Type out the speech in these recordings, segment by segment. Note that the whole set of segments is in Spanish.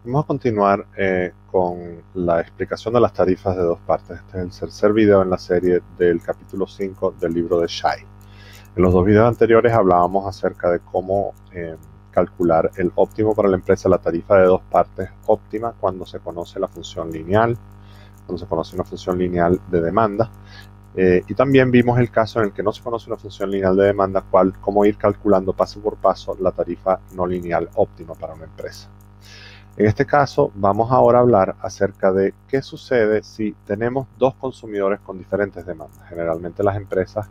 Vamos a continuar con la explicación de las tarifas de dos partes. Este es el tercer video en la serie del capítulo 5 del libro de Shai. En los dos videos anteriores hablábamos acerca de cómo calcular el óptimo para la empresa, la tarifa de dos partes óptima cuando se conoce la función lineal, cuando se conoce una función lineal de demanda. Y también vimos el caso en el que no se conoce una función lineal de demanda, cómo ir calculando paso por paso la tarifa no lineal óptima para una empresa. En este caso, vamos ahora a hablar acerca de qué sucede si tenemos dos consumidores con diferentes demandas. Generalmente las empresas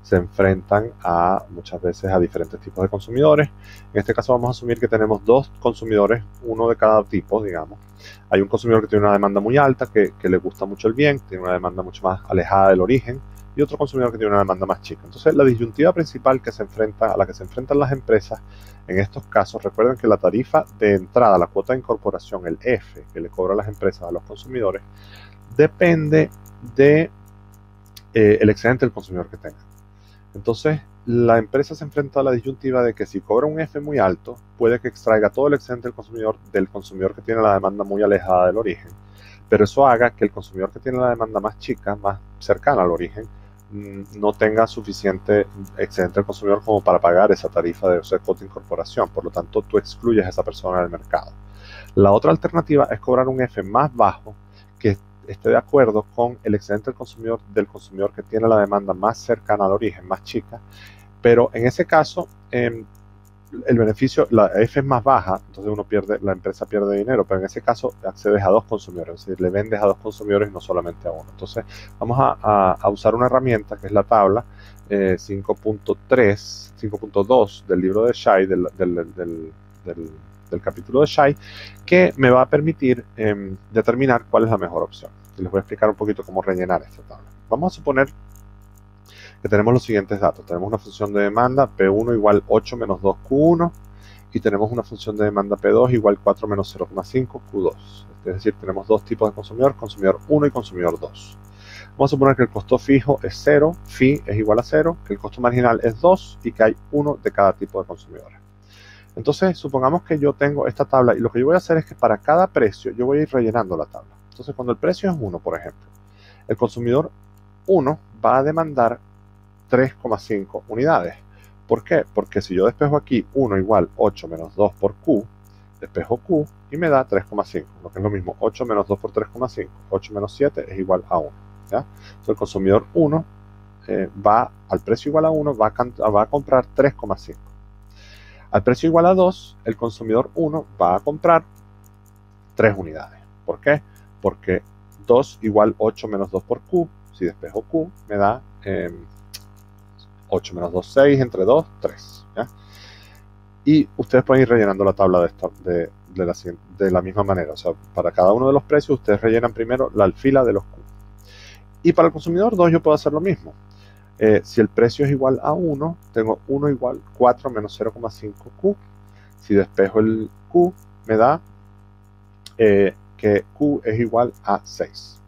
se enfrentan muchas veces a diferentes tipos de consumidores. En este caso vamos a asumir que tenemos dos consumidores, uno de cada tipo, digamos. Hay un consumidor que tiene una demanda muy alta, que le gusta mucho el bien, tiene una demanda mucho más alejada del origen, y otro consumidor que tiene una demanda más chica. Entonces, la disyuntiva principal a la que se enfrentan las empresas en estos casos, recuerden que la tarifa de entrada, la cuota de incorporación, el F que le cobran las empresas a los consumidores, depende de el excedente del consumidor que tenga. Entonces, la empresa se enfrenta a la disyuntiva de que si cobra un F muy alto, puede que extraiga todo el excedente del consumidor que tiene la demanda muy alejada del origen, pero eso haga que el consumidor que tiene la demanda más chica, más cercana al origen, no tenga suficiente excedente del consumidor como para pagar esa tarifa de cuota de incorporación. Por lo tanto, tú excluyes a esa persona del mercado. La otra alternativa es cobrar un F más bajo que esté de acuerdo con el excedente del consumidor que tiene la demanda más cercana al origen, más chica, pero en ese caso el beneficio, la F es más baja, entonces la empresa pierde dinero, pero en ese caso accedes a dos consumidores, es decir, le vendes a dos consumidores y no solamente a uno. Entonces vamos a usar una herramienta que es la tabla 5.2 del libro de Shai, del capítulo de Shai, que me va a permitir determinar cuál es la mejor opción. Y les voy a explicar un poquito cómo rellenar esta tabla. Vamos a suponer que tenemos los siguientes datos. Tenemos una función de demanda P1 igual 8 menos 2Q1 y tenemos una función de demanda P2 igual 4 menos 0,5 Q2. Es decir, tenemos dos tipos de consumidor 1 y consumidor 2. Vamos a suponer que el costo fijo es 0, phi es igual a 0, que el costo marginal es 2 y que hay uno de cada tipo de consumidores. Entonces, supongamos que yo tengo esta tabla y lo que yo voy a hacer es que para cada precio yo voy a ir rellenando la tabla. Entonces, cuando el precio es 1, por ejemplo, el consumidor 1 va a demandar 3,5 unidades. ¿Por qué? Porque si yo despejo aquí 1 igual 8 menos 2 por Q, despejo Q y me da 3,5, lo que es lo mismo, 8 menos 2 por 3,5, 8 menos 7 es igual a 1. ¿ya? Entonces el consumidor 1 va al precio igual a 1, va a comprar 3,5. Al precio igual a 2, el consumidor 1 va a comprar 3 unidades. ¿Por qué? Porque 2 igual 8 menos 2 por Q, si despejo Q, me da 8 menos 2, 6, entre 2, 3. ¿ya? Y ustedes pueden ir rellenando la tabla de la misma manera. O sea, para cada uno de los precios, ustedes rellenan primero la fila de los Q. Y para el consumidor 2 yo puedo hacer lo mismo. Si el precio es igual a 1, tengo 1 igual 4 menos 0,5 Q. Si despejo el Q, me da que Q es igual a 6.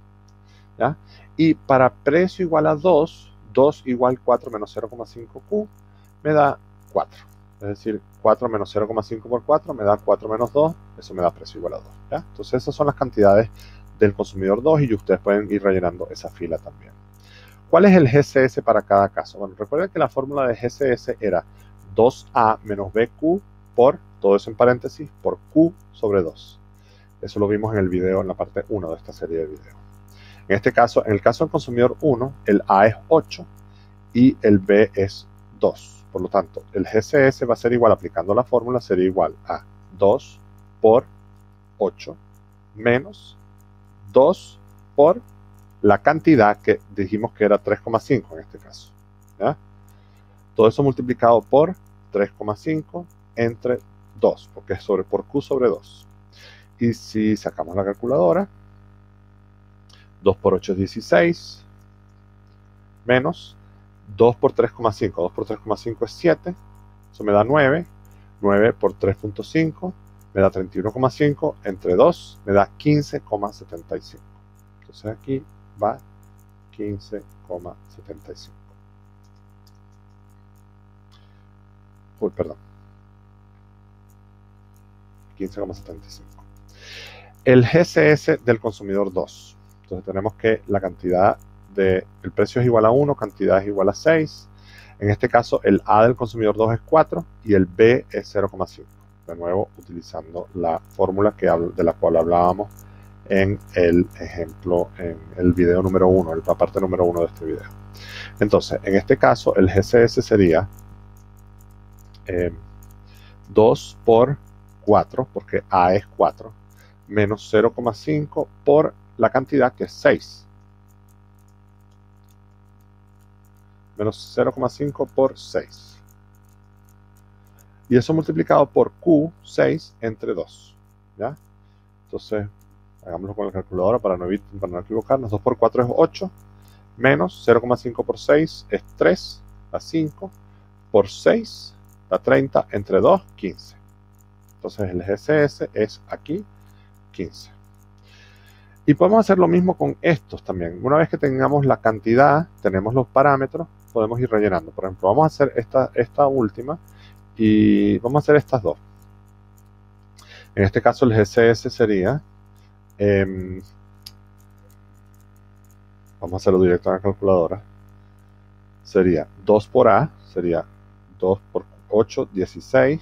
¿ya? Y para precio igual a 2, 2 igual 4 menos 0,5 Q, me da 4. Es decir, 4 menos 0,5 por 4 me da 4 menos 2, eso me da precio igual a 2. ¿ya? Entonces esas son las cantidades del consumidor 2 y ustedes pueden ir rellenando esa fila también. ¿Cuál es el GCS para cada caso? Bueno, recuerden que la fórmula de GCS era 2A menos BQ por, todo eso en paréntesis, por Q sobre 2. Eso lo vimos en el video, en la parte 1 de esta serie de videos. En este caso, en el caso del consumidor 1, el A es 8 y el B es 2. Por lo tanto, el GCS va a ser igual, aplicando la fórmula, sería igual a 2 por 8 menos 2 por la cantidad que dijimos que era 3,5 en este caso. ¿ya? Todo eso multiplicado por 3,5 entre 2, porque es por Q sobre 2. Y si sacamos la calculadora, 2 por 8 es 16, menos 2 por 3,5. 2 por 3,5 es 7, eso me da 9. 9 por 3,5 me da 31,5, entre 2 me da 15,75. Entonces aquí va 15,75. Uy, perdón. 15,75. El GCS del consumidor 2. Entonces tenemos que la cantidad de, el precio es igual a 1, cantidad es igual a 6. En este caso el A del consumidor 2 es 4 y el B es 0,5. De nuevo utilizando la fórmula de la cual hablábamos en el ejemplo, en el video número 1, la parte número 1 de este video. Entonces, en este caso el GCS sería 2 por 4, porque A es 4, menos 0,5 por la cantidad que es 6. Menos 0,5 por 6. Y eso multiplicado por Q6 entre 2. ¿Ya? Entonces, hagámoslo con la calculadora para no equivocarnos. 2 por 4 es 8. Menos 0,5 por 6 es 3. Da 5. Por 6 da 30. Entre 2, 15. Entonces el GCS es aquí 15. Y podemos hacer lo mismo con estos también. Una vez que tengamos la cantidad, tenemos los parámetros, podemos ir rellenando. Por ejemplo, vamos a hacer esta última y vamos a hacer estas dos. En este caso el GCS sería, vamos a hacerlo directo en la calculadora, sería 2 por A, sería 2 por 8, 16,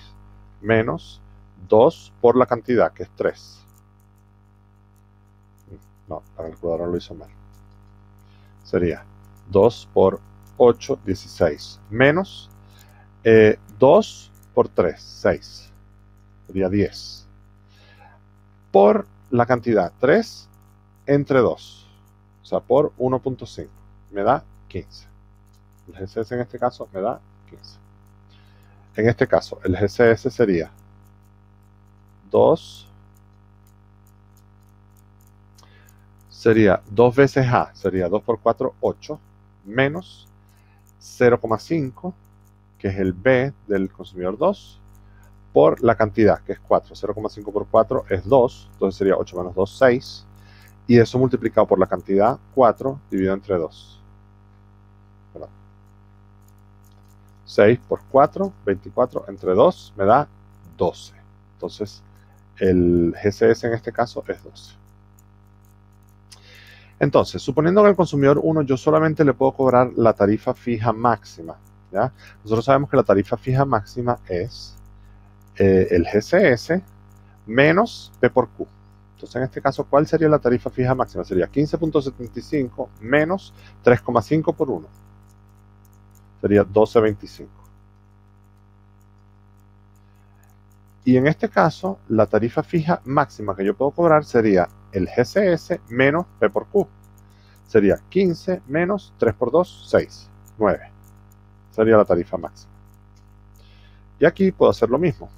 menos 2 por la cantidad, que es 3. No, la calculadora lo hizo mal. Sería 2 por 8, 16, menos 2 por 3, 6. Sería 10. Por la cantidad 3 entre 2. O sea, por 1.5. Me da 15. El GCS en este caso me da 15. En este caso, el GCS sería 2. Sería 2 veces A, sería 2 por 4, 8, menos 0,5, que es el B del consumidor 2, por la cantidad, que es 4. 0,5 por 4 es 2, entonces sería 8 menos 2, 6. Y eso multiplicado por la cantidad 4 dividido entre 2. Perdón. 6 por 4, 24 entre 2 me da 12. Entonces el GCS en este caso es 12. Entonces, suponiendo que al consumidor 1 yo solamente le puedo cobrar la tarifa fija máxima, ¿ya? Nosotros sabemos que la tarifa fija máxima es el GCS menos P por Q. Entonces, en este caso, ¿cuál sería la tarifa fija máxima? Sería 15.75 menos 3,5 por 1. Sería 12.25. Y en este caso, la tarifa fija máxima que yo puedo cobrar sería el GCS menos P por Q. Sería 15 menos 3 por 2, 6, 9. Sería la tarifa máxima. Y aquí puedo hacer lo mismo.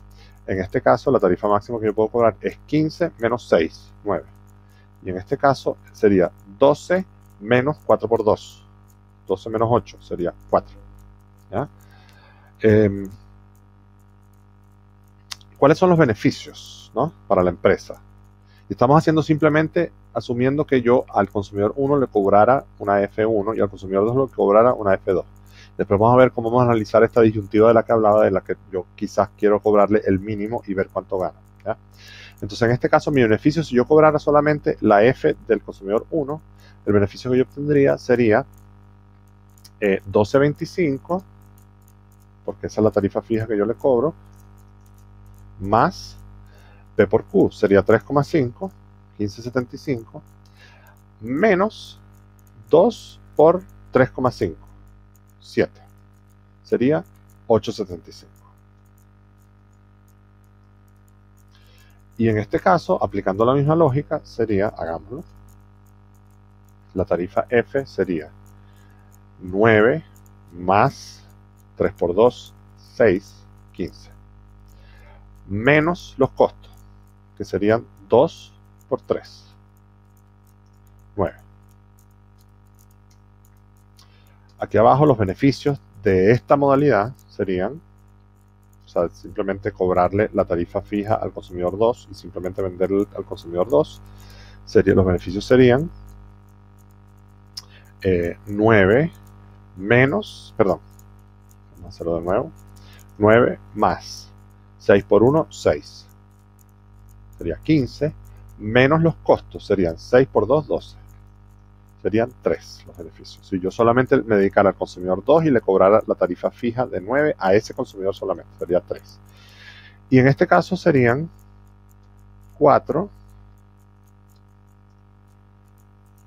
En este caso, la tarifa máxima que yo puedo cobrar es 15 menos 6, 9. Y en este caso sería 12 menos 4 por 2. 12 menos 8 sería 4. ¿Ya? ¿Cuáles son los beneficios, ¿no?, para la empresa? Estamos haciendo simplemente asumiendo que yo al consumidor 1 le cobrara una F1 y al consumidor 2 le cobrara una F2. Después vamos a ver cómo vamos a analizar esta disyuntiva de la que hablaba, de la que yo quizás quiero cobrarle el mínimo y ver cuánto gana, ¿ya? Entonces, en este caso, mi beneficio, si yo cobrara solamente la F del consumidor 1, el beneficio que yo obtendría sería 12.25, porque esa es la tarifa fija que yo le cobro, más P por Q sería 3,5, 15.75, menos 2 por 3,5, 7. Sería 8.75. Y en este caso, aplicando la misma lógica, sería, hagámoslo, la tarifa F sería 9 más 3 por 2, 6, 15. Menos los costos, que serían 2 por 3, 9. Aquí abajo los beneficios de esta modalidad serían, o sea, simplemente cobrarle la tarifa fija al consumidor 2 y simplemente venderle al consumidor 2. Los beneficios serían 9 menos, perdón, vamos a hacerlo de nuevo, 9 más 6 por 1, 6. Sería 15 menos los costos serían 6 por 2, 12. Serían 3 los beneficios. Si yo solamente me dedicara al consumidor 2 y le cobrara la tarifa fija de 9 a ese consumidor solamente, sería 3. Y en este caso serían 4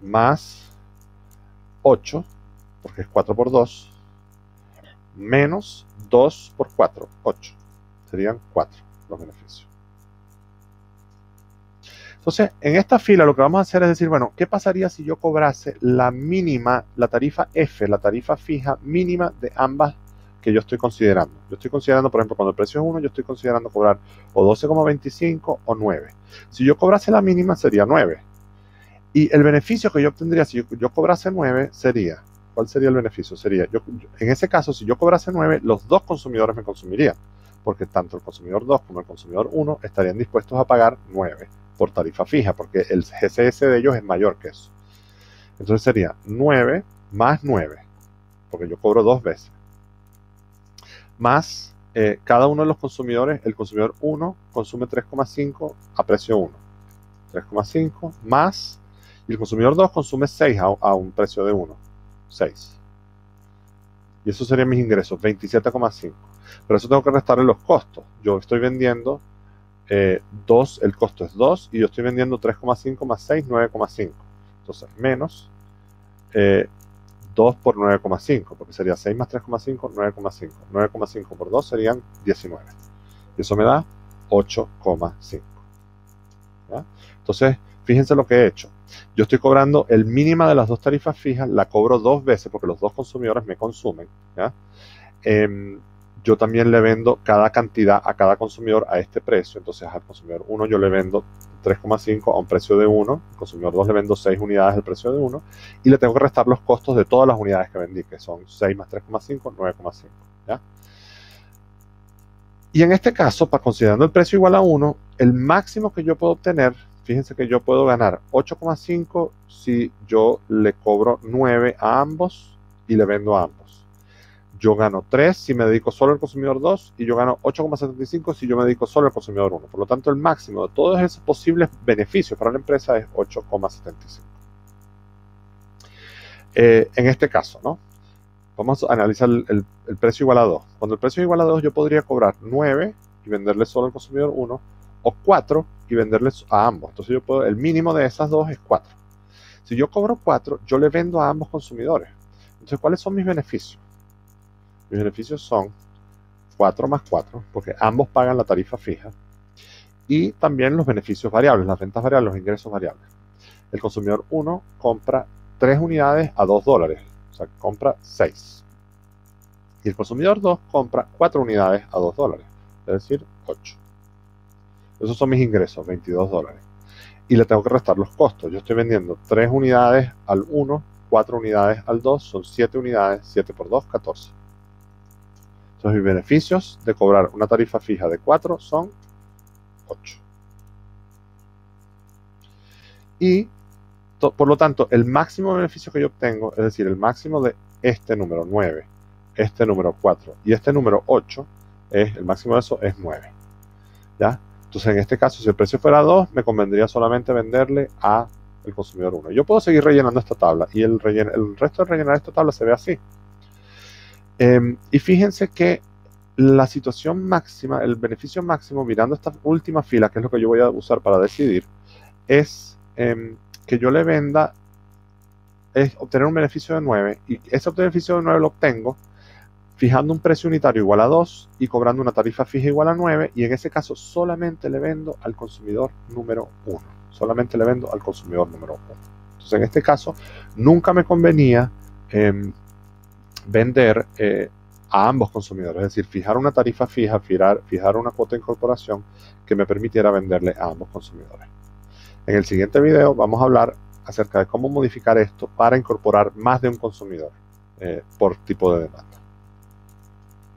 más 8, porque es 4 por 2, menos 2 por 4, 8. Serían 4 los beneficios. Entonces, en esta fila lo que vamos a hacer es decir, bueno, ¿qué pasaría si yo cobrase la mínima, la tarifa F, la tarifa fija mínima de ambas que yo estoy considerando? Yo estoy considerando, por ejemplo, cuando el precio es 1, yo estoy considerando cobrar o 12,25 o 9. Si yo cobrase la mínima sería 9. Y el beneficio que yo obtendría si yo cobrase 9 sería, ¿cuál sería el beneficio? Sería, en ese caso, si yo cobrase 9, los dos consumidores me consumirían, porque tanto el consumidor 2 como el consumidor 1 estarían dispuestos a pagar 9 por tarifa fija, porque el GCS de ellos es mayor que eso. Entonces sería 9 más 9, porque yo cobro 2 veces, más cada uno de los consumidores, el consumidor 1 consume 3,5 a precio 1, 3,5 más, y el consumidor 2 consume 6 a un precio de 1, 6. Y eso serían mis ingresos, 27,5. Pero eso tengo que restarle los costos. Yo estoy vendiendo 2, el costo es 2, y yo estoy vendiendo 3,5 más 6, 9,5. Entonces, menos 2 por 9,5, porque sería 6 más 3,5, 9,5. 9,5 por 2 serían 19. Y eso me da 8,5. Entonces, fíjense lo que he hecho. Yo estoy cobrando el mínimo de las dos tarifas fijas, la cobro 2 veces porque los dos consumidores me consumen. Yo también le vendo cada cantidad a cada consumidor a este precio. Entonces al consumidor 1 yo le vendo 3,5 a un precio de 1, al consumidor 2 le vendo 6 unidades al precio de 1, y le tengo que restar los costos de todas las unidades que vendí, que son 6 más 3,5, 9,5. Y en este caso, considerando el precio igual a 1, el máximo que yo puedo obtener, fíjense que yo puedo ganar 8,5 si yo le cobro 9 a ambos y le vendo a ambos. Yo gano 3 si me dedico solo al consumidor 2, y yo gano 8,75 si yo me dedico solo al consumidor 1. Por lo tanto, el máximo de todos esos posibles beneficios para la empresa es 8,75. En este caso, ¿no? Vamos a analizar el precio igual a 2. Cuando el precio es igual a 2, yo podría cobrar 9 y venderle solo al consumidor 1, o 4 y venderles a ambos. Entonces el mínimo de esas dos es 4. Si yo cobro 4, yo le vendo a ambos consumidores. Entonces, ¿cuáles son mis beneficios? Mis beneficios son 4 más 4, porque ambos pagan la tarifa fija, y también los beneficios variables, las ventas variables, los ingresos variables. El consumidor 1 compra 3 unidades a $2, o sea, compra 6. Y el consumidor 2 compra 4 unidades a $2, es decir, 8. Esos son mis ingresos, $22. Y le tengo que restar los costos. Yo estoy vendiendo 3 unidades al 1, 4 unidades al 2, son 7 unidades, 7 por 2, 14. Entonces mis beneficios de cobrar una tarifa fija de 4 son 8. Y por lo tanto, el máximo de beneficio que yo obtengo, es decir, el máximo de este número 9, este número 4 y este número 8, el máximo de eso es 9. ¿Ya? Entonces, en este caso, si el precio fuera 2, me convendría solamente venderle al consumidor 1. Yo puedo seguir rellenando esta tabla, y el resto de rellenar esta tabla se ve así. Y fíjense que la situación máxima, el beneficio máximo, mirando esta última fila, que es lo que yo voy a usar para decidir, es que yo le venda, es obtener un beneficio de 9, y ese beneficio de 9 lo obtengo fijando un precio unitario igual a 2 y cobrando una tarifa fija igual a 9, y en ese caso solamente le vendo al consumidor número 1. Solamente le vendo al consumidor número 1. Entonces, en este caso, nunca me convenía vender a ambos consumidores, es decir, fijar una tarifa fija, fijar una cuota de incorporación que me permitiera venderle a ambos consumidores. En el siguiente video vamos a hablar acerca de cómo modificar esto para incorporar más de un consumidor por tipo de demanda.